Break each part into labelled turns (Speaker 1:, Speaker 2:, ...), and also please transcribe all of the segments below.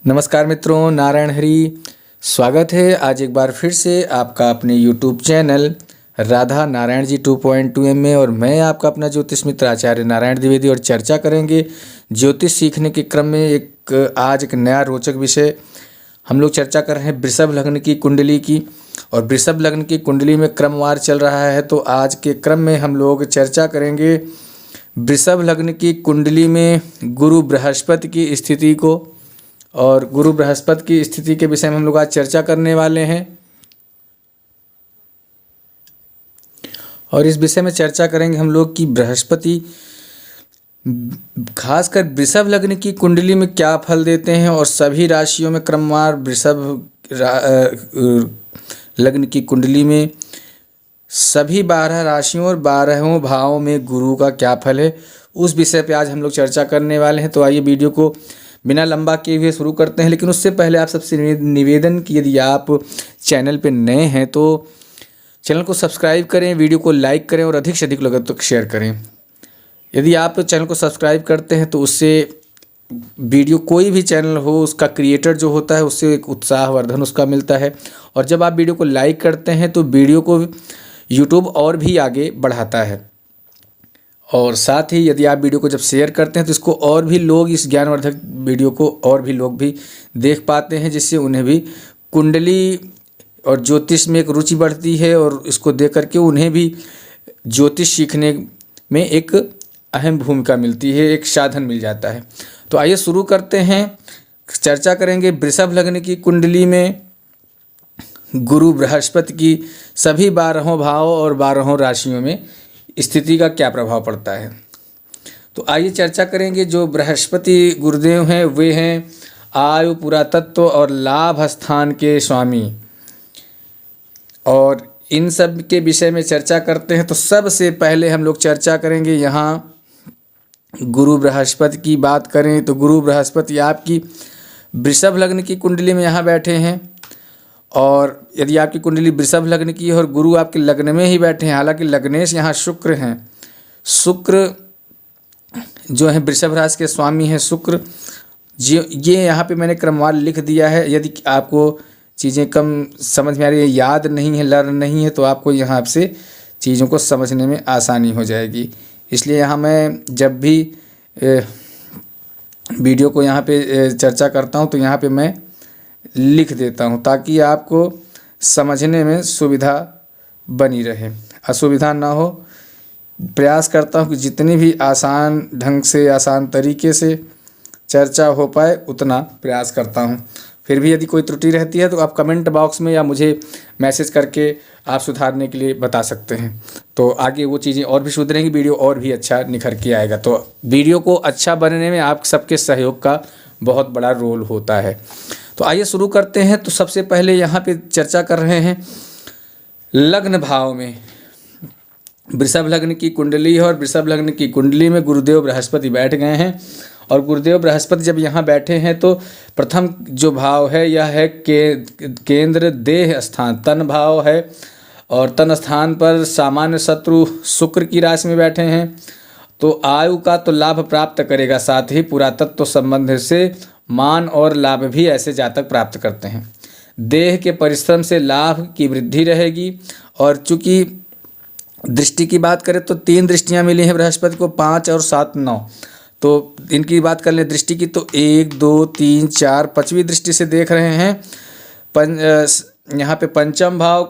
Speaker 1: नमस्कार मित्रों, नारायण हरि। स्वागत है आज एक बार फिर से आपका अपने YouTube चैनल राधा नारायण जी 2.2 में। और मैं आपका अपना ज्योतिष मित्र आचार्य नारायण द्विवेदी, और चर्चा करेंगे ज्योतिष सीखने के क्रम में आज एक नया रोचक विषय हम लोग चर्चा कर रहे हैं वृषभ लग्न की कुंडली की। और वृषभ लग्न की कुंडली में क्रमवार चल रहा है, तो आज के क्रम में हम लोग चर्चा करेंगे वृषभ लग्न की कुंडली में गुरु बृहस्पति की स्थिति को। और गुरु बृहस्पति की स्थिति के विषय में हम लोग आज चर्चा करने वाले हैं। और इस विषय में चर्चा करेंगे हम लोग कि बृहस्पति खासकर वृषभ लग्न की कुंडली में क्या फल देते हैं, और सभी राशियों में क्रमवार वृषभ लग्न की कुंडली में सभी 12 राशियों और 12वें भावों में गुरु का क्या फल है, उस विषय पे आज हम लोग चर्चा करने वाले हैं। तो आइए वीडियो को बिना लंबा किए हुए शुरू करते हैं। लेकिन उससे पहले आप सबसे निवेदन कि यदि आप चैनल पे नए हैं तो चैनल को सब्सक्राइब करें, वीडियो को लाइक करें और अधिक से अधिक लोगों तक शेयर करें। यदि आप चैनल को सब्सक्राइब करते हैं तो उससे वीडियो कोई भी चैनल हो उसका क्रिएटर जो होता है उससे एक उत्साहवर्धन उसका मिलता है। और जब आप वीडियो को लाइक करते हैं तो वीडियो को यूट्यूब और भी आगे बढ़ाता है। और साथ ही यदि आप वीडियो को जब शेयर करते हैं तो इसको और भी लोग, इस ज्ञानवर्धक वीडियो को और भी लोग भी देख पाते हैं, जिससे उन्हें भी कुंडली और ज्योतिष में एक रुचि बढ़ती है, और इसको देख करके उन्हें भी ज्योतिष सीखने में एक अहम भूमिका मिलती है, एक साधन मिल जाता है। तो आइए शुरू करते हैं। चर्चा करेंगे वृषभ लग्न की कुंडली में गुरु बृहस्पति की सभी 12 भाव और 12 राशियों में स्थिति का क्या प्रभाव पड़ता है। तो आइए चर्चा करेंगे। जो बृहस्पति गुरुदेव हैं वे हैं आयु, पुरातत्व और लाभ स्थान के स्वामी। और इन सब के विषय में चर्चा करते हैं। तो सबसे पहले हम लोग चर्चा करेंगे यहाँ गुरु बृहस्पति की बात करें तो गुरु बृहस्पति आपकी वृषभ लग्न की कुंडली में यहाँ बैठे हैं। और यदि आपकी कुंडली वृषभ लग्न की है और गुरु आपके लग्न में ही बैठे हैं, हालांकि लग्नेश यहाँ शुक्र हैं, शुक्र जो है वृषभ राशि के स्वामी हैं शुक्र जी। ये यहाँ पे मैंने क्रमवार लिख दिया है। यदि आपको चीज़ें कम समझ में आ रही है, याद नहीं है, लर्न नहीं है, तो आपको यहाँ से चीज़ों को समझने में आसानी हो जाएगी। इसलिए यहाँ मैं जब भी वीडियो को यहाँ पे चर्चा करता हूँ तो यहाँ पे मैं लिख देता हूँ, ताकि आपको समझने में सुविधा बनी रहे, असुविधा ना हो। प्रयास करता हूँ कि जितनी भी आसान ढंग से, आसान तरीके से चर्चा हो पाए उतना प्रयास करता हूँ। फिर भी यदि कोई त्रुटि रहती है तो आप कमेंट बॉक्स में या मुझे मैसेज करके आप सुधारने के लिए बता सकते हैं। तो आगे वो चीज़ें और भी सुधरेंगी, वीडियो और भी अच्छा निखर के आएगा। तो वीडियो को अच्छा बनने में आप सबके सहयोग का बहुत बड़ा रोल होता है। तो आइए शुरू करते हैं। तो सबसे पहले यहाँ पे चर्चा कर रहे हैं लग्न भाव में वृषभ लग्न की कुंडली है, और वृषभ लग्न की कुंडली में गुरुदेव बृहस्पति बैठ गए हैं। और गुरुदेव बृहस्पति जब यहाँ बैठे हैं तो प्रथम जो भाव है यह है केंद्र देह स्थान, तन भाव है। और तन स्थान पर सामान्य शत्रु शुक्र की राशि में बैठे हैं। तो आयु का तो लाभ प्राप्त करेगा, साथ ही पुरातत्व संबंध से मान और लाभ भी ऐसे जातक प्राप्त करते हैं। देह के परिश्रम से लाभ की वृद्धि रहेगी। और चूंकि दृष्टि की बात करें तो 3 दृष्टियां मिली हैं बृहस्पति को, 5 और 7, 9। तो इनकी बात कर लें दृष्टि की तो 1, 2, 3, 4 5वीं दृष्टि से देख रहे हैं यहाँ पे पंचम भाव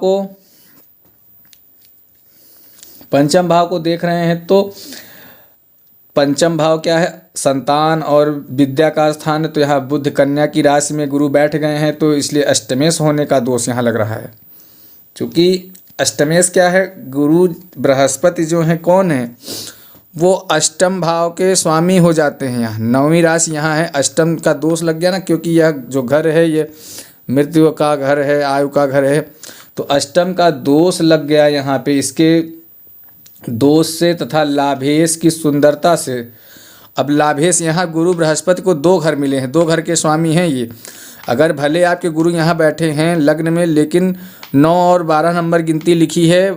Speaker 1: को देख रहे हैं। तो पंचम भाव क्या है? संतान और विद्या का स्थान है। तो यहाँ बुध कन्या की राशि में गुरु बैठ गए हैं, तो इसलिए अष्टमेश होने का दोष यहाँ लग रहा है। क्योंकि अष्टमेश क्या है? गुरु बृहस्पति जो है कौन है? वो अष्टम भाव के स्वामी हो जाते हैं। यहाँ 9वीं राशि यहाँ है, अष्टम का दोष लग गया ना, क्योंकि यह जो घर है ये मृत्यु का घर है, आयु का घर है। तो अष्टम का दोष लग गया यहाँ पे। इसके दोष से तथा लाभेश की सुंदरता से, अब लाभेश यहाँ गुरु बृहस्पति को 2 घर मिले हैं, 2 घर के स्वामी हैं ये। अगर भले आपके गुरु यहाँ बैठे हैं लग्न में, लेकिन 9 और 12 नंबर गिनती लिखी है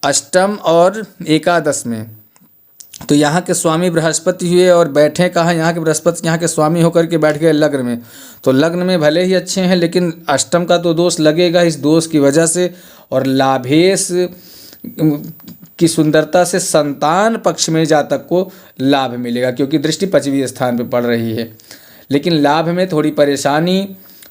Speaker 1: अष्टम और एकादश में। तो यहाँ के स्वामी बृहस्पति हुए और बैठे कहाँ, यहाँ के बृहस्पति यहाँ के स्वामी होकर के बैठ गए लग्न में। तो लग्न में भले ही अच्छे हैं लेकिन अष्टम का तो दोष लगेगा, इस दोष की वजह से। और लाभेश की सुंदरता से संतान पक्ष में जातक को लाभ मिलेगा, क्योंकि दृष्टि 5वें स्थान पर पड़ रही है। लेकिन लाभ में थोड़ी परेशानी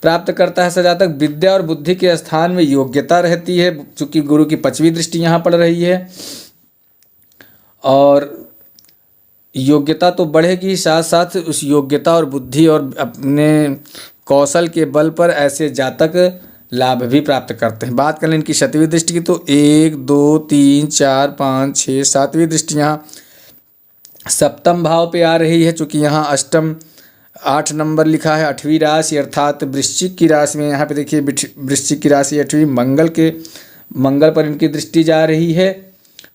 Speaker 1: प्राप्त करता है ऐसा जातक। विद्या और बुद्धि के स्थान में योग्यता रहती है, चूँकि गुरु की 5वीं दृष्टि यहाँ पड़ रही है। और योग्यता तो बढ़ेगी, साथ साथ उस योग्यता और बुद्धि और अपने कौशल के बल पर ऐसे जातक लाभ भी प्राप्त करते हैं। बात करें इनकी 7वीं दृष्टि की तो 1 2 3 4 5 6 7वीं दृष्टि यहाँ सप्तम भाव पे आ रही है। चूँकि यहाँ अष्टम 8 नंबर लिखा है, 8वीं राशि अर्थात वृश्चिक की राशि में। यहाँ पे देखिए वृश्चिक की राशि 8वीं मंगल पर इनकी दृष्टि जा रही है।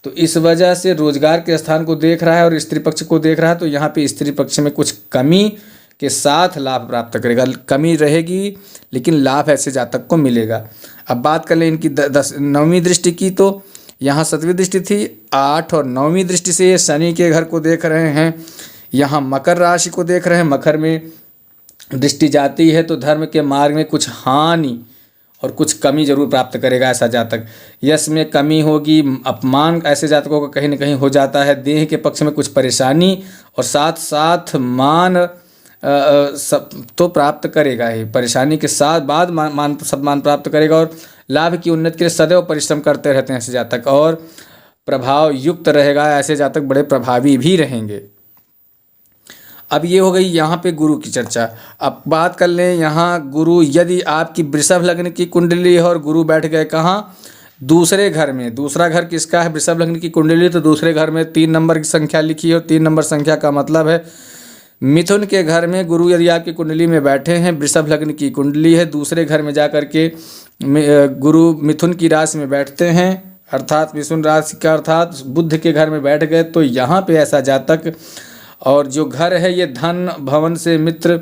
Speaker 1: तो इस वजह से रोजगार के स्थान को देख रहा है और स्त्री पक्ष को देख रहा है। तो यहाँ पे स्त्री पक्ष में कुछ कमी के साथ लाभ प्राप्त करेगा, कमी रहेगी लेकिन लाभ ऐसे जातक को मिलेगा। अब बात कर लें इनकी 9वीं दृष्टि की तो यहाँ 7वीं दृष्टि थी, 8 और 9वीं दृष्टि से ये शनि के घर को देख रहे हैं। यहाँ मकर राशि को देख रहे हैं, मकर में दृष्टि जाती है तो धर्म के मार्ग में कुछ हानि और कुछ कमी जरूर प्राप्त करेगा ऐसा जातक। यश में कमी होगी, अपमान ऐसे जातकों का कहीं न कहीं हो जाता है। देह के पक्ष में कुछ परेशानी और साथ साथ मान सब तो प्राप्त करेगा ही, परेशानी के साथ बाद मान सम्मान प्राप्त करेगा। और लाभ की उन्नति के लिए सदैव परिश्रम करते रहते हैं ऐसे जातक, और प्रभाव युक्त रहेगा। ऐसे जातक बड़े प्रभावी भी रहेंगे। अब ये हो गई यहाँ पे गुरु की चर्चा। अब बात कर लें यहाँ गुरु, यदि आपकी वृषभ लग्न की कुंडली है और गुरु बैठ गए कहाँ, दूसरे घर में। दूसरा घर किसका है, वृषभ लग्न की कुंडली, तो दूसरे घर में 3 नंबर की संख्या लिखी है। और 3 नंबर संख्या का मतलब है मिथुन के घर में गुरु यदि आपकी कुंडली में बैठे हैं, वृषभ लग्न की कुंडली है, दूसरे घर में जा कर के गुरु मिथुन की राशि में बैठते हैं, अर्थात मिथुन राशि का अर्थात बुध के घर में बैठ गए, तो यहाँ पे ऐसा जातक, और जो घर है ये धन भवन से मित्र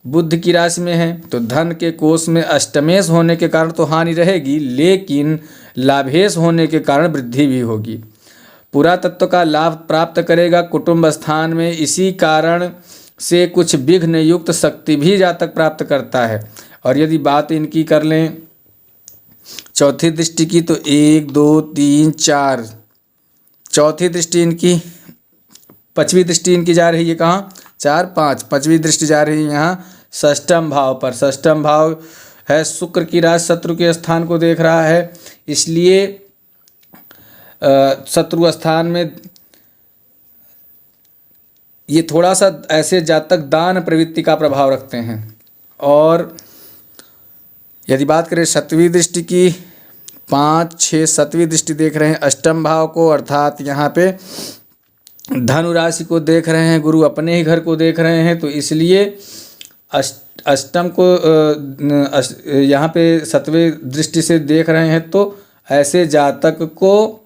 Speaker 1: बुध की राशि में है, तो धन के कोष में अष्टमेश होने के कारण तो हानि रहेगी, लेकिन लाभेश होने के कारण वृद्धि भी होगी। पूरा तत्व का लाभ प्राप्त करेगा। कुटुंब स्थान में इसी कारण से कुछ विघ्न युक्त शक्ति भी जातक प्राप्त करता है। और यदि बात इनकी कर लें चौथी दृष्टि की तो 1 2 3 4, चौथी दृष्टि इनकी, 5वीं दृष्टि इनकी जा रही है कहाँ, 4 5, 5वीं दृष्टि जा रही है यहाँ षष्ठम भाव पर। षष्ठम भाव है शुक्र की राशि, शत्रु के स्थान को देख रहा है, इसलिए शत्रु स्थान में ये थोड़ा सा ऐसे जातक दान प्रवृत्ति का प्रभाव रखते हैं। और यदि बात करें 7वीं दृष्टि की, 5 6 7वीं दृष्टि देख रहे हैं अष्टम भाव को, अर्थात यहाँ पे धनु राशि को देख रहे हैं, गुरु अपने ही घर को देख रहे हैं, तो इसलिए अष्टम को यहाँ पे 7वें दृष्टि से देख रहे हैं। तो ऐसे जातक को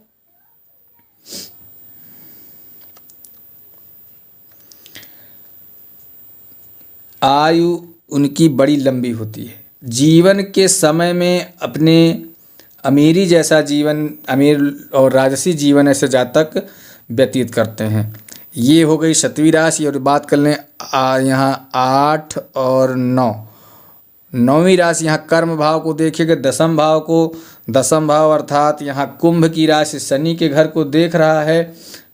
Speaker 1: आयु उनकी बड़ी लंबी होती है। जीवन के समय में अपने अमीरी जैसा जीवन, अमीर और राजसी जीवन ऐसे जातक व्यतीत करते हैं। ये हो गई 7वीं राशि। और बात कर लें यहाँ 8 और 9, 9वीं राशि यहाँ कर्म भाव को देखिएगा, 10म भाव को, 10म भाव अर्थात यहाँ कुंभ की राशि शनि के घर को देख रहा है,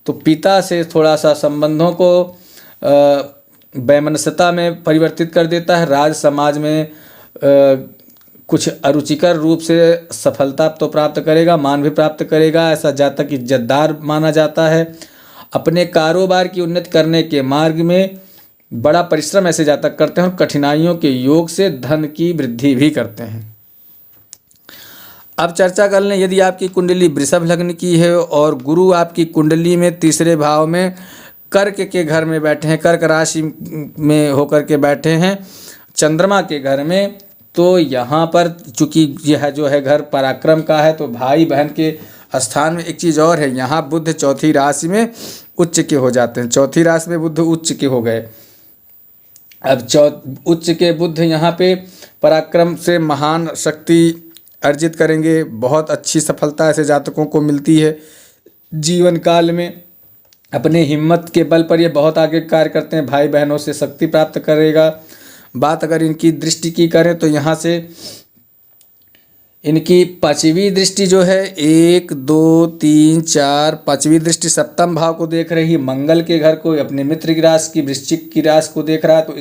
Speaker 1: तो पिता से थोड़ा सा संबंधों को वैमनस्यता में परिवर्तित कर देता है। राज समाज में कुछ अरुचिकर रूप से सफलता तो प्राप्त करेगा, मान भी प्राप्त करेगा। ऐसा जातक इज्जतदार माना जाता है। अपने कारोबार की उन्नति करने के मार्ग में बड़ा परिश्रम ऐसे जातक करते हैं और कठिनाइयों के योग से धन की वृद्धि भी करते हैं। अब चर्चा कर लें, यदि आपकी कुंडली वृषभ लग्न की है और गुरु आपकी कुंडली में तीसरे भाव में कर्क के घर में बैठे हैं, कर्क राशि में होकर के बैठे हैं चंद्रमा के घर में, तो यहाँ पर चूंकि यह जो है घर पराक्रम का है, तो भाई बहन के स्थान में एक चीज़ और है, यहाँ बुध चौथी राशि में उच्च के हो जाते हैं। चौथी राशि में बुध उच्च के हो गए। अब उच्च के बुध यहाँ पे पराक्रम से महान शक्ति अर्जित करेंगे। बहुत अच्छी सफलता ऐसे जातकों को मिलती है जीवन काल में। अपने हिम्मत के बल पर ये बहुत आगे कार्य करते हैं, भाई बहनों से शक्ति प्राप्त करेगा। बात अगर इनकी दृष्टि की करें तो यहाँ से इनकी पांचवी दृष्टि जो है, 1 2 3 4, पांचवी दृष्टि सप्तम भाव को देख रही है, मंगल के घर को, अपने मित्र की राशि की, वृश्चिक की राशि को देख रहा है। तो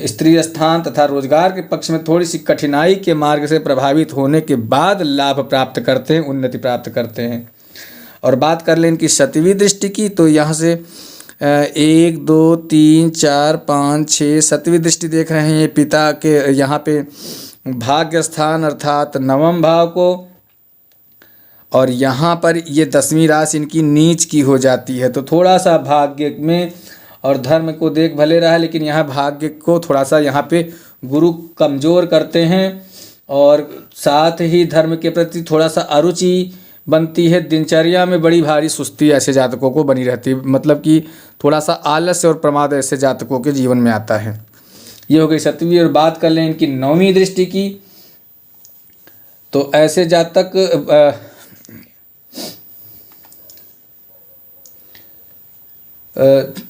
Speaker 1: स्त्री स्थान तथा रोजगार के पक्ष में थोड़ी सी कठिनाई के मार्ग से प्रभावित होने के बाद लाभ प्राप्त करते हैं, उन्नति प्राप्त करते हैं। और बात कर लें इनकी शतवी दृष्टि की, तो यहाँ से 1 2 3 4 5 6 7वीं दृष्टि देख रहे हैं ये पिता के यहाँ पे भाग्य स्थान अर्थात नवम भाव को। और यहाँ पर ये 10वीं राशि इनकी नीच की हो जाती है, तो थोड़ा सा भाग्य में और धर्म को देख भले रहा, लेकिन यहाँ भाग्य को थोड़ा सा यहाँ पे गुरु कमज़ोर करते हैं। और साथ ही धर्म के प्रति थोड़ा सा अरुचि बनती है, दिनचर्या में बड़ी भारी सुस्ती ऐसे जातकों को बनी रहती है, मतलब कि थोड़ा सा आलस्य और प्रमाद ऐसे जातकों के जीवन में आता है। ये हो गई 7वीं। और बात कर लें इनकी 9वीं दृष्टि की, तो ऐसे जातक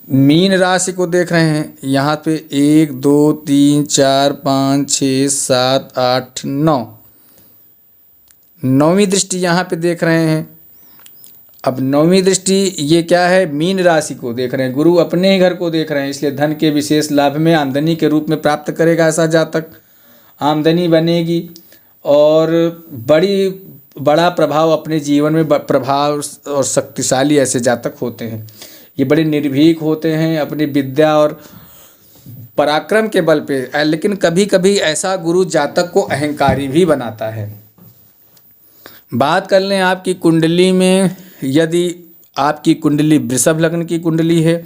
Speaker 1: मीन राशि को देख रहे हैं। यहाँ पे 1 2 3 4 5 6 7 8 9, 9वीं दृष्टि यहाँ पे देख रहे हैं। अब 9वीं दृष्टि ये क्या है, मीन राशि को देख रहे हैं, गुरु अपने ही घर को देख रहे हैं, इसलिए धन के विशेष लाभ में आमदनी के रूप में प्राप्त करेगा ऐसा जातक, आमदनी बनेगी और बड़ा प्रभाव अपने जीवन में प्रभाव और शक्तिशाली ऐसे जातक होते हैं। ये बड़े निर्भीक होते हैं अपनी विद्या और पराक्रम के बल पे, लेकिन कभी कभी ऐसा गुरु जातक को अहंकारी भी बनाता है। बात कर लें आपकी कुंडली में, यदि आपकी कुंडली वृषभ लग्न की कुंडली है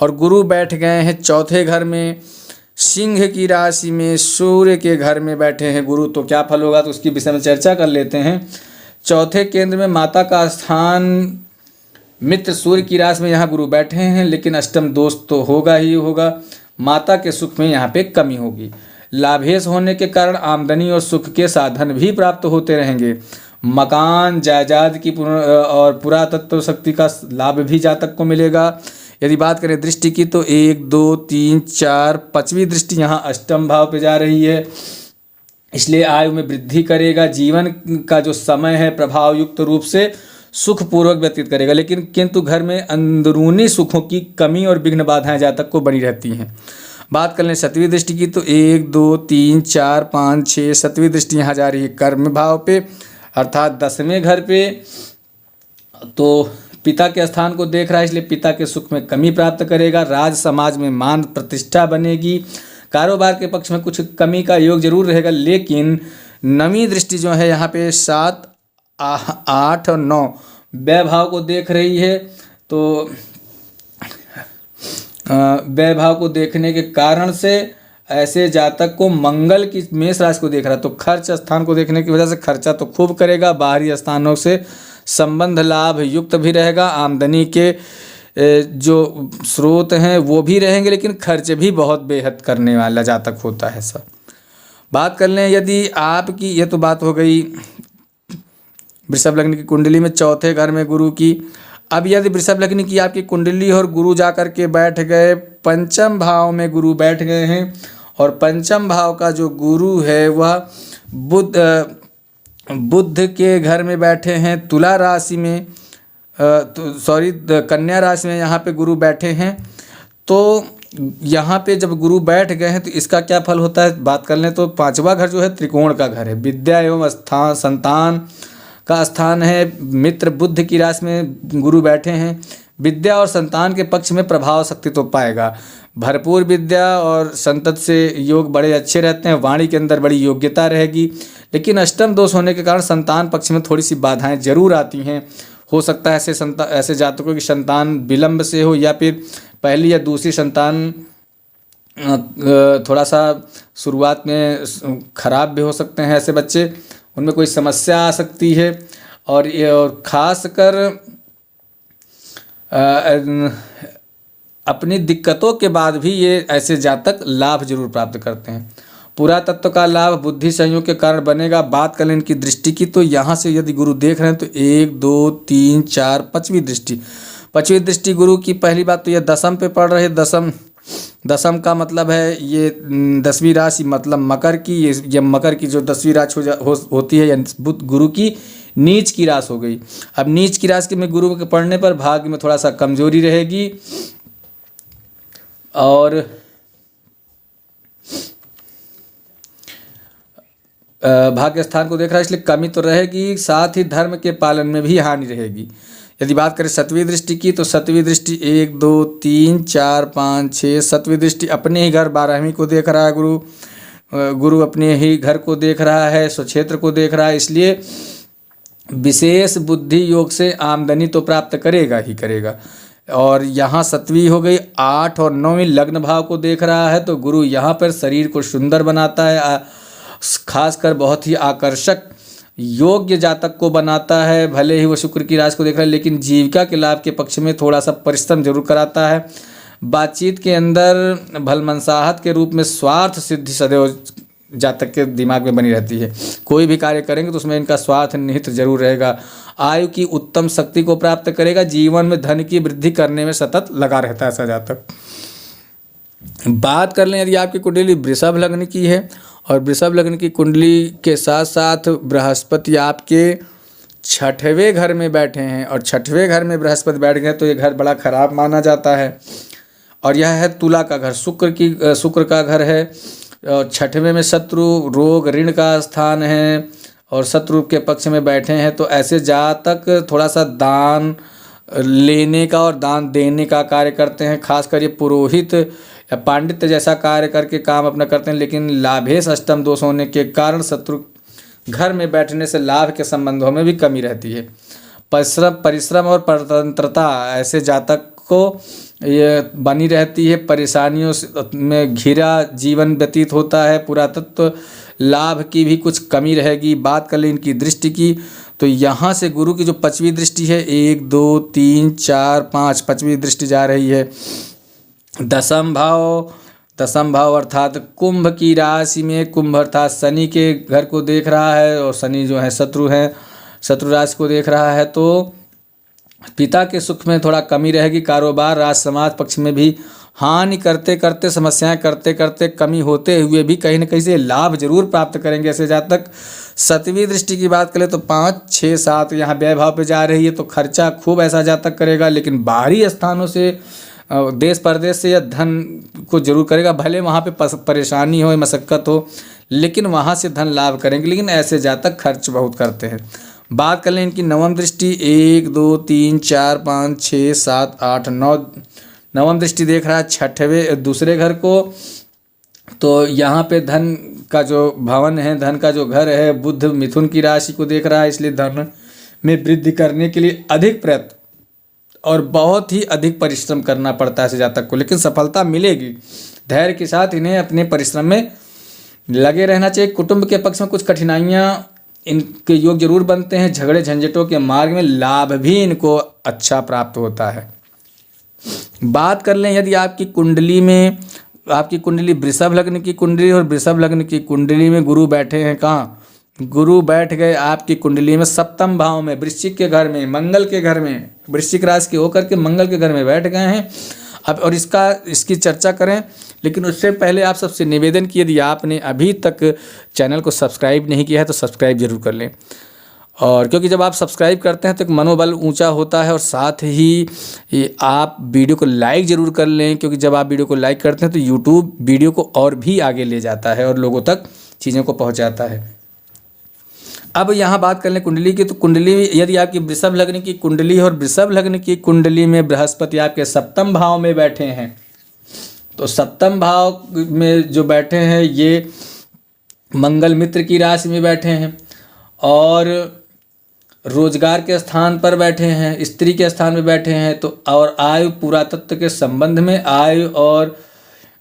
Speaker 1: और गुरु बैठ गए हैं चौथे घर में, सिंह की राशि में, सूर्य के घर में बैठे हैं गुरु, तो क्या फल होगा, तो उसकी विषय में चर्चा कर लेते हैं। चौथे केंद्र में माता का स्थान, मित्र सूर्य की राशि में यहाँ गुरु बैठे हैं, लेकिन अष्टम दोष तो होगा ही होगा। माता के सुख में यहाँ पे कमी होगी। लाभेश होने के कारण आमदनी और सुख के साधन भी प्राप्त होते रहेंगे। मकान जायदाद की और पुरातत्व शक्ति का लाभ भी जातक को मिलेगा। यदि बात करें दृष्टि की, तो 1 2 3 4, 5वीं दृष्टि यहाँ अष्टम भाव पे जा रही है, इसलिए आयु में वृद्धि करेगा। जीवन का जो समय है प्रभाव युक्त रूप से सुखपूर्वक व्यतीत करेगा, लेकिन किंतु घर में अंदरूनी सुखों की कमी और विघ्न बाधाएं जातक को बनी रहती हैं। बात कर लें 7वीं दृष्टि की, तो 1 2 3 4 5 6, 7वीं दृष्टि यहाँ जा रही है कर्म भाव पे अर्थात 10वें घर पे, तो पिता के स्थान को देख रहा है, इसलिए पिता के सुख में कमी प्राप्त करेगा। राज समाज में मान प्रतिष्ठा बनेगी। कारोबार के पक्ष में कुछ कमी का योग जरूर रहेगा, लेकिन 9वीं दृष्टि जो है यहाँ पे 7 8 और 9 व्यय को देख रही है, तो व्यय को देखने के कारण से ऐसे जातक को मंगल की मेष राशि को देख रहा है, तो खर्च स्थान को देखने की वजह से खर्चा तो खूब करेगा, बाहरी स्थानों से संबंध लाभ युक्त भी रहेगा, आमदनी के जो स्रोत हैं वो भी रहेंगे, लेकिन खर्च भी बहुत बेहद करने वाला जातक होता है सब। बात कर लें यदि आपकी, ये तो बात हो गई वृषभ लग्न की कुंडली में चौथे घर में गुरु की। अब यदि वृषभ लग्न की आपकी कुंडली और गुरु जा कर के बैठ गए पंचम भाव में, गुरु बैठ गए हैं और पंचम भाव का जो गुरु है वह बुध के घर में बैठे हैं, तुला राशि में कन्या राशि में यहाँ पे गुरु बैठे हैं। तो यहाँ पे जब गुरु बैठ गए हैं तो इसका क्या फल होता है, बात कर लें तो 5वां घर जो है त्रिकोण का घर है, विद्या एवं संतान का स्थान है। मित्र बुध की राशि में गुरु बैठे हैं, विद्या और संतान के पक्ष में प्रभाव शक्ति तो पाएगा, भरपूर विद्या और संतत से योग बड़े अच्छे रहते हैं, वाणी के अंदर बड़ी योग्यता रहेगी, लेकिन अष्टम दोष होने के कारण संतान पक्ष में थोड़ी सी बाधाएं जरूर आती हैं। हो सकता है ऐसे जातकों की संतान विलंब से हो, या फिर पहली या दूसरी संतान थोड़ा सा शुरुआत में खराब भी हो सकते हैं, ऐसे बच्चे उनमें कोई समस्या आ सकती है। और खासकर अपनी दिक्कतों के बाद भी ये ऐसे जातक लाभ जरूर प्राप्त करते हैं। पुरातत्व का लाभ बुद्धि संयोग के कारण बनेगा। बात करें इनकी दृष्टि की, तो यहाँ से यदि गुरु देख रहे हैं तो 1 2 3 4 5वीं दृष्टि। 5वीं दृष्टि गुरु की पहली बात तो ये दशम पे पड़ रहे। दशम का मतलब है ये 10वीं राशि, मतलब मकर की। ये मकर की जो 10वीं राशि होती है, यानी बुध गुरु की नीच की राशि हो गई। अब नीच की राशि में गुरु के पढ़ने पर भाग्य में थोड़ा सा कमजोरी रहेगी और भाग्य स्थान को देख रहा है, इसलिए कमी तो रहेगी, साथ ही धर्म के पालन में भी हानि रहेगी। यदि बात करें 7वीं दृष्टि की, तो 7वीं दृष्टि 1 2 3 4 5 6 7वीं दृष्टि अपने ही घर 12वीं को देख रहा है। गुरु अपने ही घर को देख रहा है, स्वक्षेत्र को देख रहा है, इसलिए विशेष बुद्धि योग से आमदनी तो प्राप्त करेगा ही करेगा। और यहाँ 7वीं हो गई। 8 और 9वीं लग्न भाव को देख रहा है, तो गुरु यहाँ पर शरीर को सुंदर बनाता है, खासकर बहुत ही आकर्षक योग्य जातक को बनाता है। भले ही वो शुक्र की राशि को देख रहा है, लेकिन जीविका के लाभ के पक्ष में थोड़ा सा परिश्रम जरूर कराता है। बातचीत के अंदर भलमनसाहत के रूप में स्वार्थ सिद्धि सदैव जातक के दिमाग में बनी रहती है। कोई भी कार्य करेंगे तो उसमें इनका स्वार्थ निहित जरूर रहेगा। आयु की उत्तम शक्ति को प्राप्त करेगा। जीवन में धन की वृद्धि करने में सतत लगा रहता है ऐसा जातक। बात कर लें यदि आपकी कुंडली वृषभ लग्न की है, और वृषभ लग्न की कुंडली के साथ साथ बृहस्पति आपके 6वें घर में बैठे हैं, और 6वें घर में बृहस्पति बैठ गए तो ये घर बड़ा खराब माना जाता है। और यह है तुला का घर, शुक्र का घर है। और 6वें में शत्रु, रोग, ऋण का स्थान है, और शत्रु के पक्ष में बैठे हैं, तो ऐसे जातक थोड़ा सा दान लेने का और दान देने का कार्य करते हैं। खासकर ये पुरोहित या पांडित्य जैसा कार्य करके काम अपना करते हैं, लेकिन लाभेश अष्टम दोष होने के कारण शत्रु घर में बैठने से लाभ के संबंधों में भी कमी रहती है। परिश्रम और परतंत्रता ऐसे जातक को ये बनी रहती है। परेशानियों में घिरा जीवन व्यतीत होता है। पुरातत्व लाभ की भी कुछ कमी रहेगी। बात कर लें इनकी दृष्टि की, तो यहाँ से गुरु की जो 5वीं दृष्टि है, 1 2 3 4 5 5वीं दृष्टि जा रही है। दशम भाव अर्थात कुंभ की राशि में, कुंभ अर्थात शनि के घर को देख रहा है, और शनि जो है शत्रु राशि को देख रहा है, तो पिता के सुख में थोड़ा कमी रहेगी। कारोबार, राज समाज पक्ष में भी हानि करते करते, समस्याएं करते करते, कमी होते हुए भी कहीं न कहीं से लाभ जरूर प्राप्त करेंगे ऐसे जातक। 7वीं दृष्टि की बात करें तो 5 6 7 यहाँ व्यय भाव पे जा रही है, तो खर्चा खूब ऐसा जातक करेगा, लेकिन बाहरी स्थानों से, देश परदेश से या धन को जरूर करेगा। भले वहाँ पे परेशानी हो, मशक्क़त हो, लेकिन वहाँ से धन लाभ करेंगे, लेकिन ऐसे जातक खर्च बहुत करते हैं। बात कर लें इनकी 9वीं दृष्टि, 1 2 3 4 5 6 7 8 9 9वीं दृष्टि देख रहा है 6वें दूसरे घर को, तो यहाँ पे धन का जो भवन है, धन का जो घर है, बुध मिथुन की राशि को देख रहा है, इसलिए धन में वृद्धि करने के लिए अधिक प्रयत्न और बहुत ही अधिक परिश्रम करना पड़ता है ऐसे जातक को, लेकिन सफलता मिलेगी। धैर्य के साथ इन्हें अपने परिश्रम में लगे रहना चाहिए। कुटुंब के पक्ष में कुछ कठिनाइयाँ इनके योग जरूर बनते हैं। झगड़े झंझटों के मार्ग में लाभ भी इनको अच्छा प्राप्त होता है। बात कर लें यदि आपकी कुंडली वृषभ लग्न की कुंडली, और वृषभ लग्न की कुंडली में गुरु बैठे हैं कहाँ? गुरु बैठ गए आपकी कुंडली में 7वें भाव में, वृश्चिक के घर में, मंगल के घर में, वृश्चिक राशि के होकर के मंगल के घर में बैठ गए हैं। अब और इसकी चर्चा करें, लेकिन उससे पहले आप सबसे निवेदन कि यदि आपने अभी तक चैनल को सब्सक्राइब नहीं किया है तो सब्सक्राइब जरूर कर लें। और क्योंकि जब आप सब्सक्राइब करते हैं तो एक मनोबल ऊंचा होता है, और साथ ही आप वीडियो को लाइक ज़रूर कर लें, क्योंकि जब आप वीडियो को लाइक करते हैं तो यूट्यूब वीडियो को और भी आगे ले जाता है और लोगों तक चीज़ों को पहुंचाता है। अब यहाँ बात कर लें कुंडली की, तो कुंडली यदि आपकी वृषभ लग्न की कुंडली और वृषभ लग्न की कुंडली में बृहस्पति आपके 7वें भाव में बैठे हैं, तो 7वें भाव में जो बैठे हैं ये मंगल मित्र की राशि में बैठे हैं, और रोजगार के स्थान पर बैठे हैं, स्त्री के स्थान में बैठे हैं, तो और आयु पुरातत्व के संबंध में, आयु और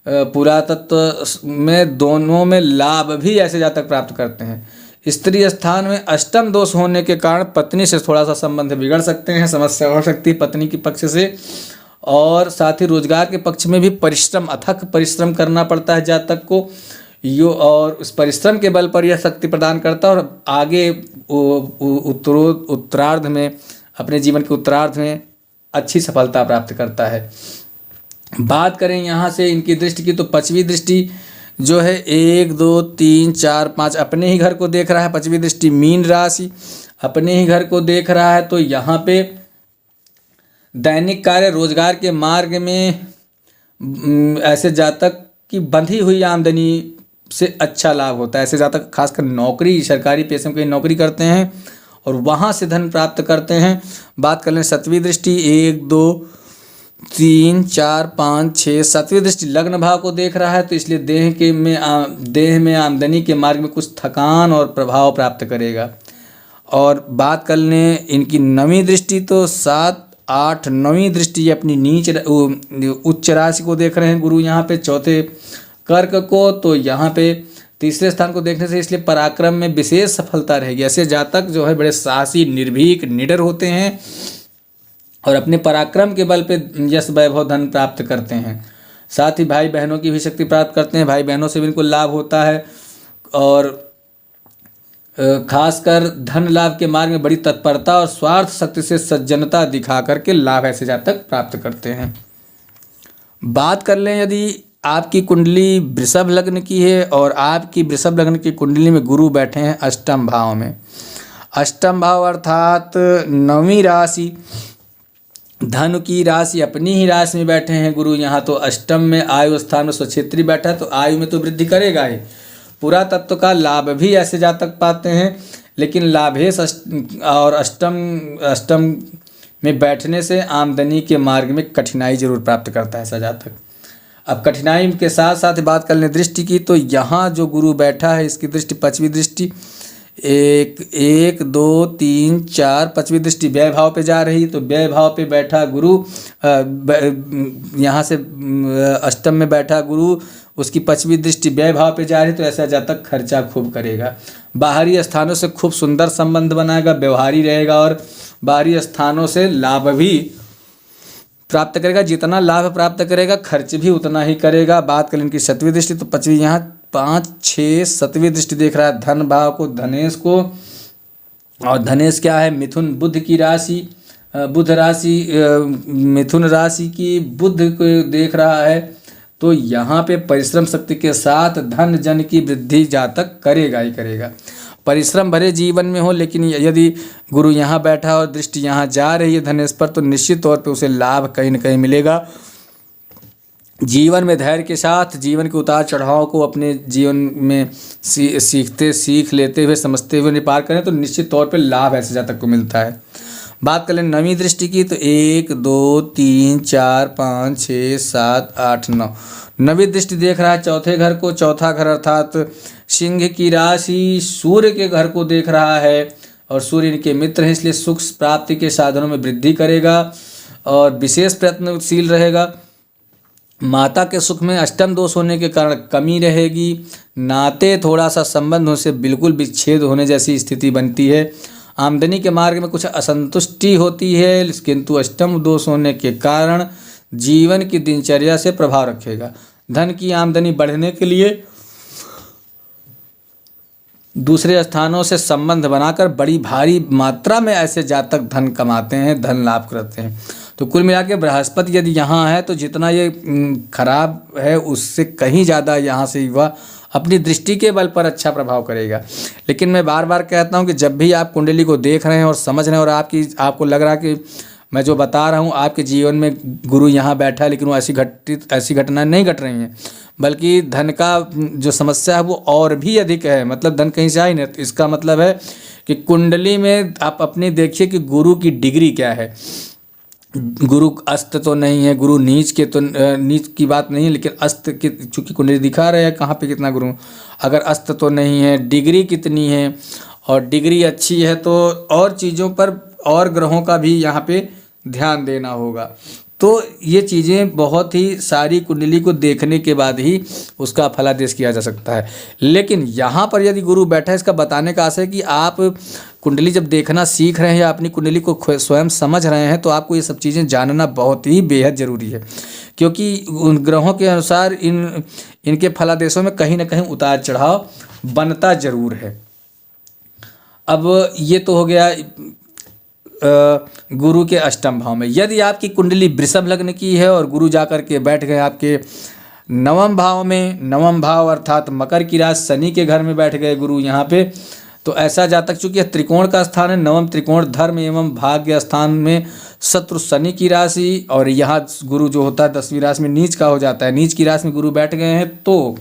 Speaker 1: पुरातत्व में दोनों में लाभ भी ऐसे जातक प्राप्त करते हैं। स्त्री स्थान में अष्टम दोष होने के कारण पत्नी से थोड़ा सा संबंध बिगड़ सकते हैं, समस्या हो सकती है पत्नी के पक्ष से, और साथ ही रोजगार के पक्ष में भी अथक परिश्रम करना पड़ता है जातक को। और उस परिश्रम के बल पर यह शक्ति प्रदान करता है और आगे उत्तरार्ध में, अपने जीवन के उत्तरार्ध में अच्छी सफलता प्राप्त करता है। बात करें यहाँ से इनकी दृष्टि की, तो पांचवी दृष्टि जो है 1 2 3 4 5 अपने ही घर को देख रहा है। पांचवी दृष्टि मीन राशि अपने ही घर को देख रहा है। तो यहाँ पे दैनिक कार्य रोजगार के मार्ग में ऐसे जातक की बंधी हुई आमदनी से अच्छा लाभ होता है। ऐसे जातक खासकर नौकरी, सरकारी पेशे में कहीं नौकरी करते हैं और वहाँ से धन प्राप्त करते हैं। बात कर लें सातवीं दृष्टि 1 2 3 4 5 6 सातवीं दृष्टि लग्न भाव को देख रहा है। तो इसलिए देह में आमदनी के मार्ग में कुछ थकान और प्रभाव प्राप्त करेगा। और बात कर लें इनकी नवीं दृष्टि, तो 7 8 9वीं दृष्टि अपनी उच्च राशि को देख रहे हैं गुरु यहाँ पे, चौथे कर्क को। तो यहाँ पे तीसरे स्थान को देखने से इसलिए पराक्रम में विशेष सफलता रहेगी। ऐसे जातक जो है बड़े साहसी, निर्भीक, निडर होते हैं और अपने पराक्रम के बल पे यश, वैभव, धन प्राप्त करते हैं। साथ ही भाई बहनों की भी शक्ति प्राप्त करते हैं। भाई बहनों से भी इनको लाभ होता है और खासकर धन लाभ के मार्ग में बड़ी तत्परता और स्वार्थ शक्ति से सज्जनता दिखा करके लाभ ऐसे जातक प्राप्त करते हैं। बात कर लें यदि आपकी कुंडली वृषभ लग्न की है और आपकी वृषभ लग्न की कुंडली में गुरु बैठे हैं अष्टम भाव में। अष्टम भाव अर्थात 9वीं राशि, धन की राशि अपनी ही राशि में बैठे हैं गुरु यहाँ। तो अष्टम में आयु स्थान में स्वक्षेत्री बैठा है, तो आयु में तो वृद्धि करेगा ही, पूरा तत्व का लाभ भी ऐसे जातक पाते हैं। लेकिन लाभेश और अष्टम में बैठने से आमदनी के मार्ग में कठिनाई जरूर प्राप्त करता है ऐसा जातक। अब कठिनाई के साथ साथ बात कर लें दृष्टि की, तो यहाँ जो गुरु बैठा है इसकी दृष्टि पांचवी दृष्टि 1 2 3 4 पांचवी दृष्टि व्यय भाव पे जा रही। तो व्यय भाव पे बैठा गुरु, यहाँ से अष्टम में बैठा गुरु, उसकी पांचवी दृष्टि व्यय भाव पे जा रही। तो ऐसा जातक खर्चा खूब करेगा, बाहरी स्थानों से खूब सुंदर संबंध बनाएगा, व्यवहारी रहेगा और बाहरी स्थानों से लाभ भी प्राप्त करेगा। जितना लाभ प्राप्त करेगा खर्च भी उतना ही करेगा। बात करें इनकी सातवीं दृष्टि, तो पांचवी यहाँ 5 6 7वीं दृष्टि देख रहा है धन भाव को, धनेश को। और धनेश क्या है? मिथुन बुध की राशि, बुध राशि, मिथुन राशि की बुध को देख रहा है। तो यहाँ पे परिश्रम शक्ति के साथ धन जन की वृद्धि जातक करेगा ही करेगा। परिश्रम भरे जीवन में हो, लेकिन यदि गुरु यहाँ बैठा और दृष्टि यहाँ जा रही है धनेश पर, तो निश्चित तौर पे उसे लाभ कहीं न कहीं मिलेगा। जीवन में धैर्य के साथ जीवन के उतार चढ़ाव को अपने जीवन में सीख लेते हुए, समझते हुए पार करें तो निश्चित तौर पे लाभ ऐसे जातक को मिलता है। बात कर लें नवीं दृष्टि की, तो 1 2 3 4 5 6 7 8 9 नवीं दृष्टि देख रहा है चौथे घर को। चौथा घर अर्थात सिंह की राशि सूर्य के घर को देख रहा है और सूर्य इनके मित्र हैं, इसलिए सुख प्राप्ति के साधनों में वृद्धि करेगा और विशेष प्रयत्नशील रहेगा। माता के सुख में अष्टम दोष होने के कारण कमी रहेगी। नाते थोड़ा सा संबंधों से बिल्कुल विच्छेद होने जैसी स्थिति बनती है। आमदनी के मार्ग में कुछ असंतुष्टि होती है, किंतु अष्टम दोष होने के कारण जीवन की दिनचर्या से प्रभाव रखेगा। धन की आमदनी बढ़ने के लिए दूसरे स्थानों से संबंध बनाकर बड़ी भारी मात्रा में ऐसे जातक धन कमाते हैं, धन लाभ करते हैं। तो कुल मिला के बृहस्पति यदि यहाँ है तो जितना ये खराब है उससे कहीं ज़्यादा यहाँ से वह अपनी दृष्टि के बल पर अच्छा प्रभाव करेगा। लेकिन मैं बार बार कहता हूँ कि जब भी आप कुंडली को देख रहे हैं और समझ रहे हैं और आपको लग रहा है कि मैं जो बता रहा हूँ आपके जीवन में गुरु यहाँ बैठा है, लेकिन वो ऐसी घटनाएं नहीं घट रही हैं, बल्कि धन का जो समस्या है वो और भी अधिक है, मतलब धन कहीं से आ ही नहीं। तो इसका मतलब है कि कुंडली में आप अपनी देखिए कि गुरु की डिग्री क्या है। गुरु अस्त तो नहीं है, गुरु नीच के तो नीच की बात नहीं है, लेकिन अस्त की चूँकि कुंडली दिखा रहे हैं कहाँ पे कितना गुरु, अगर अस्त तो नहीं है, डिग्री कितनी है और डिग्री अच्छी है तो और चीज़ों पर और ग्रहों का भी यहाँ पे ध्यान देना होगा। तो ये चीज़ें बहुत ही सारी कुंडली को देखने के बाद ही उसका फलादेश किया जा सकता है। लेकिन यहाँ पर यदि गुरु बैठा है, इसका बताने का आशय है कि आप कुंडली जब देखना सीख रहे हैं या अपनी कुंडली को स्वयं समझ रहे हैं तो आपको ये सब चीज़ें जानना बहुत ही बेहद ज़रूरी है, क्योंकि उन ग्रहों के अनुसार इनके फलादेशों में कहीं ना कहीं उतार चढ़ाव बनता ज़रूर है। अब ये तो हो गया गुरु के अष्टम भाव में। यदि आपकी कुंडली वृषभ लग्न की है और गुरु जाकर के बैठ गए आपके नवम भाव में, नवम भाव अर्थात मकर की राशि, शनि के घर में बैठ गए गुरु यहाँ पे, तो ऐसा जातक, चूंकि त्रिकोण का स्थान है, नवम त्रिकोण धर्म एवं भाग्य स्थान में शत्रु शनि की राशि, और यहाँ गुरु जो होता है 10वीं राशि में नीच का हो जाता है। नीच की राशि में गुरु बैठ गए हैं तो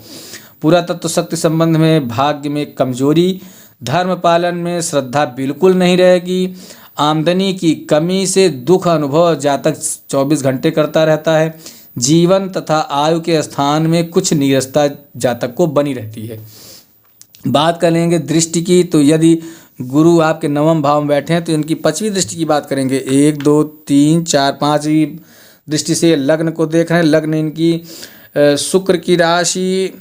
Speaker 1: पूरा तत्व शक्ति संबंध में, भाग्य में कमजोरी, धर्म पालन में श्रद्धा बिल्कुल नहीं रहेगी, आमदनी की कमी से दुख अनुभव जातक 24 घंटे करता रहता है, जीवन तथा आयु के स्थान में कुछ नीरसता जातक को बनी रहती है। बात करेंगे दृष्टि की, तो यदि गुरु आपके नवम भाव में बैठे हैं तो इनकी 5वीं दृष्टि की बात करेंगे। 1 2 3 4 5वीं दृष्टि से लग्न को देख रहे हैं। लग्न इनकी शुक्र की राशि,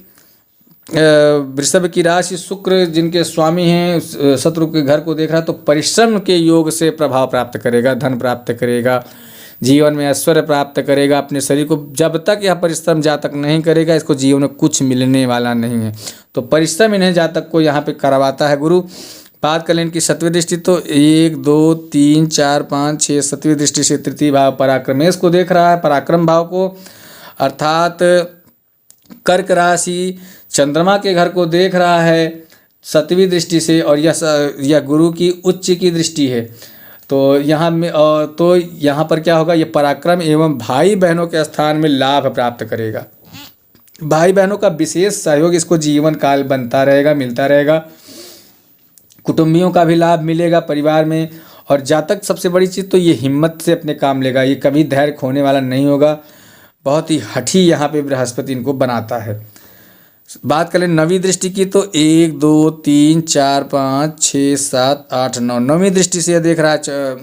Speaker 1: वृषभ की राशि, शुक्र जिनके स्वामी हैं शत्रु के घर को देख रहा है, तो परिश्रम के योग से प्रभाव प्राप्त करेगा, धन प्राप्त करेगा, जीवन में ऐश्वर्य प्राप्त करेगा। अपने शरीर को जब तक यह परिश्रम जातक नहीं करेगा, इसको जीवन में कुछ मिलने वाला नहीं है। तो परिश्रम इन्हें जातक को यहाँ पे करवाता है गुरु। बात करें इनकी 7वीं दृष्टि, तो 1 2 3 4 5 6 7वीं दृष्टि से तृतीय भाव पराक्रमेश को देख रहा है, पराक्रम भाव को, अर्थात कर्क राशि चंद्रमा के घर को देख रहा है 7वीं दृष्टि से, और यह गुरु की उच्च की दृष्टि है। तो यहाँ पर क्या होगा, ये पराक्रम एवं भाई बहनों के स्थान में लाभ प्राप्त करेगा। भाई बहनों का विशेष सहयोग इसको जीवन काल बनता रहेगा, मिलता रहेगा। कुटुंबियों का भी लाभ मिलेगा परिवार में। और जातक सबसे बड़ी चीज़ तो ये हिम्मत से अपने काम लेगा, ये कभी धैर्य खोने वाला नहीं होगा। बहुत ही हठी यहाँ पे बृहस्पति इनको बनाता है। बात करें 9वीं दृष्टि की, तो 1 2 3 4 5 6 7 8 9 9वीं दृष्टि से देख रहा है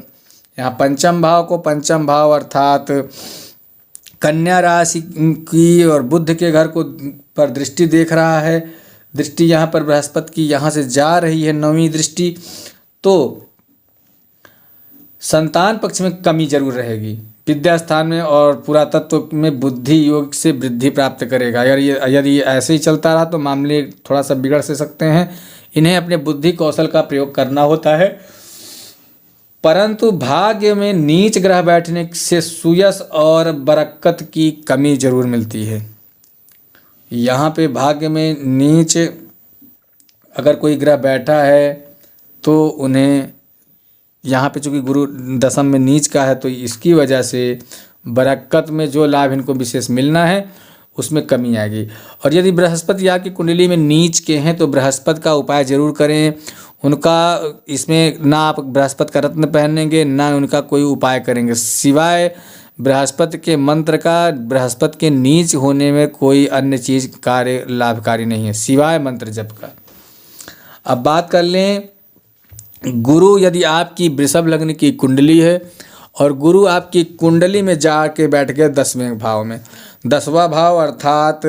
Speaker 1: यहाँ पंचम भाव को। पंचम भाव अर्थात कन्या राशि की और बुध के घर को पर दृष्टि देख रहा है। दृष्टि यहाँ पर बृहस्पति की यहाँ से जा रही है 9वीं दृष्टि, तो संतान पक्ष में कमी जरूर रहेगी। विद्या स्थान में और पुरातत्व में बुद्धि योग से वृद्धि प्राप्त करेगा। यदि ऐसे ही चलता रहा तो मामले थोड़ा सा बिगड़ से सकते हैं। इन्हें अपने बुद्धि कौशल का प्रयोग करना होता है, परंतु भाग्य में नीच ग्रह बैठने से सुयश और बरकत की कमी जरूर मिलती है। यहाँ पे भाग्य में नीच अगर कोई ग्रह बैठा है तो उन्हें यहाँ पे चूँकि गुरु दशम में नीच का है, तो इसकी वजह से बरकत में जो लाभ इनको विशेष मिलना है उसमें कमी आएगी। और यदि बृहस्पति आपकी कुंडली में नीच के हैं तो बृहस्पति का उपाय जरूर करें। उनका इसमें ना आप बृहस्पति का रत्न पहनेंगे ना उनका कोई उपाय करेंगे, सिवाय बृहस्पति के मंत्र का। बृहस्पति के नीच होने में कोई अन्य चीज़ कार्य लाभकारी नहीं है सिवाय मंत्र जप का। अब बात कर लें गुरु, यदि आपकी वृषभ लग्न की कुंडली है और गुरु आपकी कुंडली में जाके बैठ गए 10वें भाव में, 10वां भाव अर्थात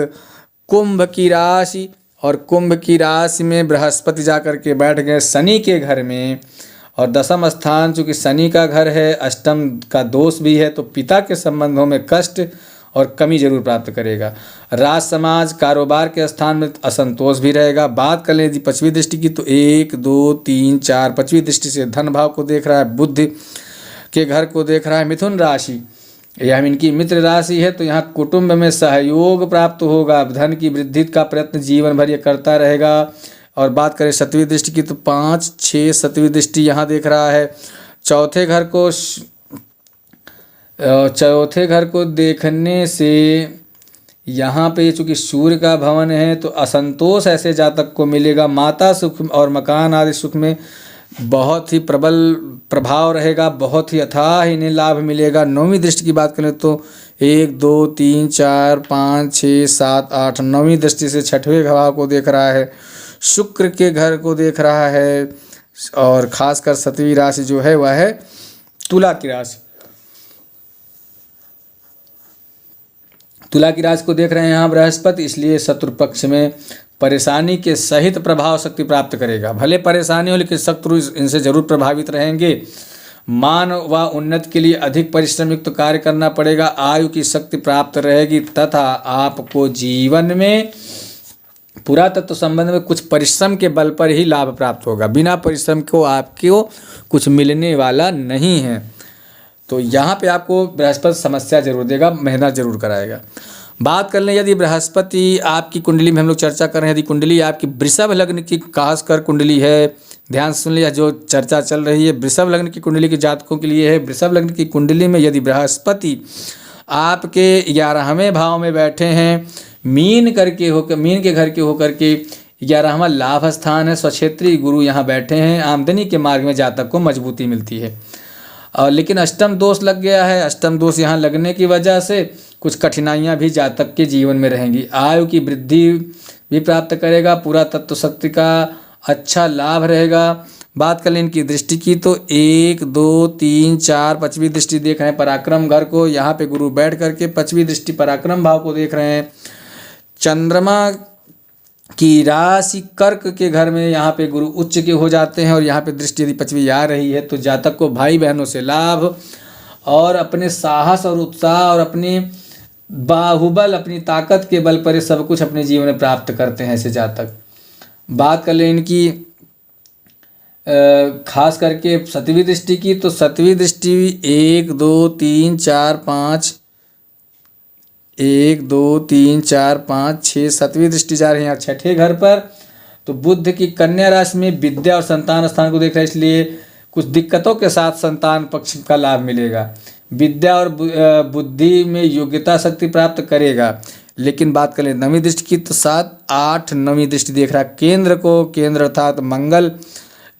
Speaker 1: कुंभ की राशि, और कुंभ की राशि में बृहस्पति जाकर के बैठ गए शनि के घर में, और दशम स्थान चूँकि शनि का घर है, अष्टम का दोष भी है, तो पिता के संबंधों में कष्ट और कमी जरूर प्राप्त करेगा। राज समाज कारोबार के स्थान में असंतोष भी रहेगा। बात कर लें यदि 5वीं दृष्टि की, तो 1 2 3 4 5वीं दृष्टि से धन भाव को देख रहा है, बुध के घर को देख रहा है। मिथुन राशि यह इनकी मित्र राशि है, तो यहाँ कुटुंब में सहयोग प्राप्त होगा, धन की वृद्धि का प्रयत्न जीवन भर ये करता रहेगा। और बात करें 7वीं दृष्टि की, तो 5 6 7वीं दृष्टि यहाँ देख रहा है। चौथे घर को देखने से यहाँ पे चूँकि सूर्य का भवन है, तो असंतोष ऐसे जातक को मिलेगा। माता सुख और मकान आदि सुख में बहुत ही प्रबल प्रभाव रहेगा, बहुत ही अथाह इन्हें लाभ मिलेगा। 9वीं दृष्टि की बात करें तो 1 2 3 4 5 6 7 8 9वीं दृष्टि से 6वें भाव को देख रहा है, शुक्र के घर को देख रहा है। और खासकर 7वीं राशि जो है वह है तुला की राशि। तुला की राशि को देख रहे हैं यहाँ बृहस्पति, इसलिए शत्रु पक्ष में परेशानी के सहित प्रभाव शक्ति प्राप्त करेगा। भले परेशानी हो लेकिन शत्रु इनसे जरूर प्रभावित रहेंगे। मान व उन्नति के लिए अधिक परिश्रम युक्त कार्य करना पड़ेगा। आयु की शक्ति प्राप्त रहेगी तथा आपको जीवन में पुरातत्व संबंध में कुछ परिश्रम के बल पर ही लाभ प्राप्त होगा। बिना परिश्रम को आपको कुछ मिलने वाला नहीं है। तो यहाँ पे आपको बृहस्पति समस्या जरूर देगा, मेहनत जरूर कराएगा। बात कर लें यदि बृहस्पति आपकी कुंडली में, हम लोग चर्चा कर रहे हैं, यदि कुंडली आपकी वृषभ लग्न की खासकर कुंडली है, ध्यान से सुन लिया, जो चर्चा चल रही है वृषभ लग्न की कुंडली के जातकों के लिए है। वृषभ लग्न की कुंडली में यदि बृहस्पति आपके 11वें भाव में बैठे हैं, मीन के घर के होकर के 11वां लाभ स्थान है, स्वक्षेत्री गुरु यहाँ बैठे हैं, आमदनी के मार्ग में जातक को मजबूती मिलती है। और लेकिन अष्टम दोष लग गया है। अष्टम दोष यहाँ लगने की वजह से कुछ कठिनाइयाँ भी जातक के जीवन में रहेंगी। आयु की वृद्धि भी प्राप्त करेगा, पूरा तत्व शक्ति का अच्छा लाभ रहेगा। बात कर लें इनकी दृष्टि की तो 1, 2, 3, 4 5वीं दृष्टि देख रहे हैं पराक्रम घर को। यहाँ पे गुरु बैठ करके 5वीं दृष्टि पराक्रम भाव को देख रहे हैं। चंद्रमा की राशि कर्क के घर में यहाँ पे गुरु उच्च के हो जाते हैं और यहाँ पे दृष्टि यदि 5वीं आ रही है तो जातक को भाई बहनों से लाभ और अपने साहस और उत्साह और अपनी बाहुबल, अपनी ताकत के बल पर ये सब कुछ अपने जीवन में प्राप्त करते हैं ऐसे जातक। बात कर लें इनकी खास करके 7वीं दृष्टि की तो 7वीं दृष्टि 1, 2, 3, 4, 5 1, 2, 3, 4, 5, 6 7वीं दृष्टि जा रही है यहाँ 6ठे घर पर। तो बुध की कन्या राशि में विद्या और संतान स्थान को देख रहे हैं, इसलिए कुछ दिक्कतों के साथ संतान पक्ष का लाभ मिलेगा। विद्या और बुद्धि में योग्यता शक्ति प्राप्त करेगा। लेकिन बात करें 9वीं दृष्टि की तो 7, 8 9वीं दृष्टि देख रहा है केंद्र अर्थात मंगल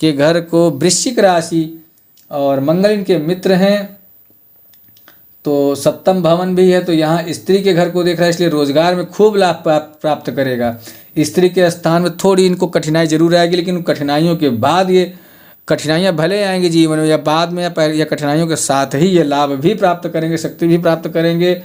Speaker 1: के घर को, वृश्चिक राशि और मंगल इनके मित्र हैं तो सप्तम भवन भी है। तो यहाँ स्त्री के घर को देख रहा है, इसलिए रोजगार में खूब लाभ प्राप्त करेगा। स्त्री के स्थान में थोड़ी इनको कठिनाई जरूर आएगी, लेकिन कठिनाइयों के बाद ये कठिनाइयाँ भले आएंगी जीवन में या बाद में या कठिनाइयों के साथ ही ये लाभ भी प्राप्त करेंगे, शक्ति भी प्राप्त करेंगे।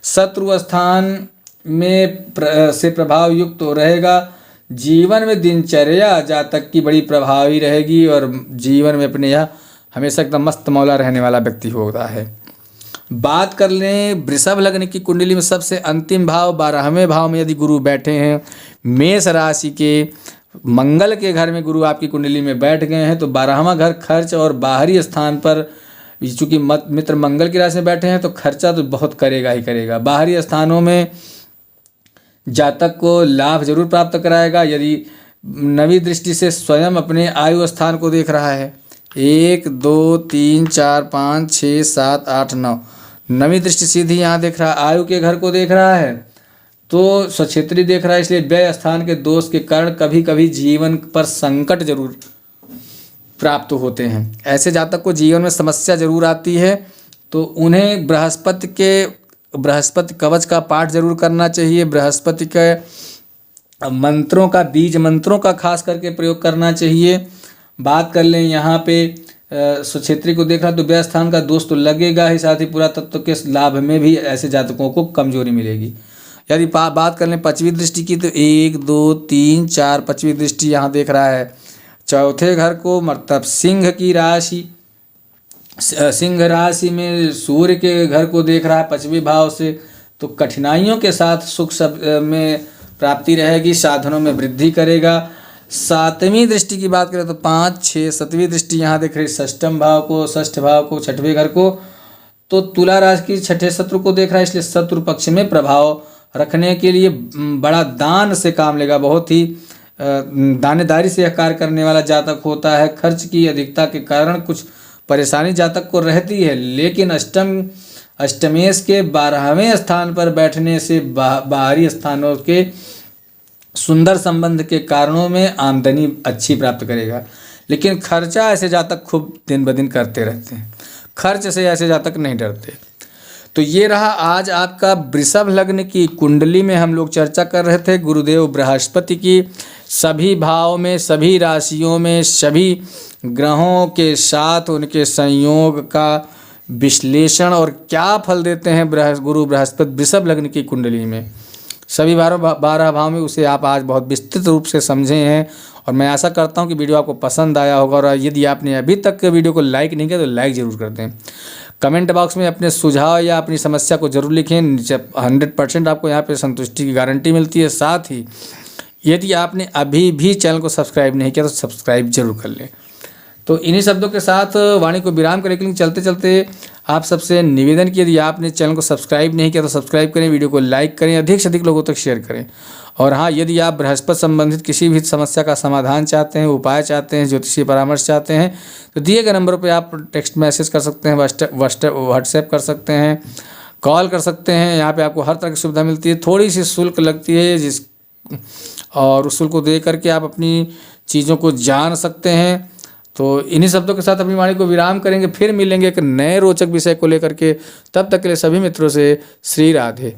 Speaker 1: शत्रु स्थान में से प्रभाव युक्त तो रहेगा। जीवन में दिनचर्या जातक की बड़ी प्रभावी रहेगी और जीवन में अपने यहाँ हमेशा एकदम मस्त मौला रहने वाला व्यक्ति होता है। बात कर लें वृषभ लग्न की कुंडली में सबसे अंतिम भाव 12वें भाव में यदि गुरु बैठे हैं, मेष राशि के मंगल के घर में गुरु आपकी कुंडली में बैठ गए हैं तो 12वां घर खर्च और बाहरी स्थान पर, चूँकि मित्र मंगल की राशि में बैठे हैं तो खर्चा तो बहुत करेगा ही करेगा। बाहरी स्थानों में जातक को लाभ जरूर प्राप्त कराएगा। यदि 9वीं दृष्टि से स्वयं अपने आयु स्थान को देख रहा है 1, 2, 3, 4, 5, 6, 7, 8, 9 9वीं दृष्टि सीधी यहाँ देख रहा है, आयु के घर को देख रहा है तो स्वक्षेत्री देख रहा है, इसलिए व्यय स्थान के दोष के कारण कभी कभी जीवन पर संकट जरूर प्राप्त होते हैं। ऐसे जातक को जीवन में समस्या जरूर आती है तो उन्हें बृहस्पति कवच का पाठ जरूर करना चाहिए। बृहस्पति के मंत्रों का, बीज मंत्रों का खास करके प्रयोग करना चाहिए। बात कर लें यहाँ पे स्वक्षेत्री को देखा तो व्यय स्थान का दोष तो लगेगा ही, साथ ही पूरा तत्व के लाभ में भी ऐसे जातकों को कमजोरी मिलेगी। यदि बात कर लें 5वीं दृष्टि की तो 1, 2, 3, 4 5वीं दृष्टि यहाँ देख रहा है चौथे घर को, मतलब सिंह की राशि, सिंह राशि में सूर्य के घर को देख रहा है 5वें भाव से। तो कठिनाइयों के साथ सुख सब में प्राप्ति रहेगी, साधनों में वृद्धि करेगा। 7वीं दृष्टि की बात करें तो 5, 6 7वीं दृष्टि यहाँ देख रही षष्ठ भाव को, 6ठे घर को। तो तुला राशि की 6ठे शत्रु को देख रहा है, इसलिए शत्रु पक्ष में प्रभाव रखने के लिए बड़ा दान से काम लेगा। बहुत ही दानेदारी से यह कार्य करने वाला जातक होता है। खर्च की अधिकता के कारण कुछ परेशानी जातक को रहती है, लेकिन अष्टमेश के 12वें स्थान पर बैठने से बाहरी स्थानों के सुंदर संबंध के कारणों में आमदनी अच्छी प्राप्त करेगा। लेकिन खर्चा ऐसे जातक खूब दिन ब दिन करते रहते हैं, खर्च से ऐसे जातक नहीं डरते। तो ये रहा आज आपका वृषभ लग्न की कुंडली में हम लोग चर्चा कर रहे थे गुरुदेव बृहस्पति की सभी भाव में, सभी राशियों में, सभी ग्रहों के साथ उनके संयोग का विश्लेषण और क्या फल देते हैं गुरु बृहस्पति वृषभ लग्न की कुंडली में, सभी 12 भाव में, उसे आप आज बहुत विस्तृत रूप से समझे हैं। और मैं आशा करता हूं कि वीडियो आपको पसंद आया होगा। और यदि आपने अभी तक वीडियो को लाइक नहीं किया तो लाइक ज़रूर कर दें। कमेंट बॉक्स में अपने सुझाव या अपनी समस्या को जरूर लिखें। 100% आपको यहाँ पे संतुष्टि की गारंटी मिलती है। साथ ही यदि आपने अभी भी चैनल को सब्सक्राइब नहीं किया तो सब्सक्राइब जरूर कर लें। तो इन्हीं शब्दों के साथ वाणी को विराम करें, लेकिन चलते चलते आप सबसे निवेदन कि यदि आपने चैनल को सब्सक्राइब नहीं किया तो सब्सक्राइब करें, वीडियो को लाइक करें, अधिक से अधिक लोगों तक शेयर करें। और हाँ, यदि आप बृहस्पति संबंधित किसी भी समस्या का समाधान चाहते हैं, उपाय चाहते हैं, ज्योतिषीय परामर्श चाहते हैं, तो दिए गए नंबर पर आप टेक्स्ट मैसेज कर सकते हैं, व्हाट्सएप कर सकते हैं, कॉल कर सकते हैं। यहाँ पे आपको हर तरह की सुविधा मिलती है। थोड़ी सी शुल्क लगती है और उस शुल्क को दे करके आप अपनी चीज़ों को जान सकते हैं। तो इन्हीं शब्दों के साथ अपनी वाणी को विराम करेंगे, फिर मिलेंगे एक नए रोचक विषय को लेकर के। तब तक के लिए सभी मित्रों से श्री राधे।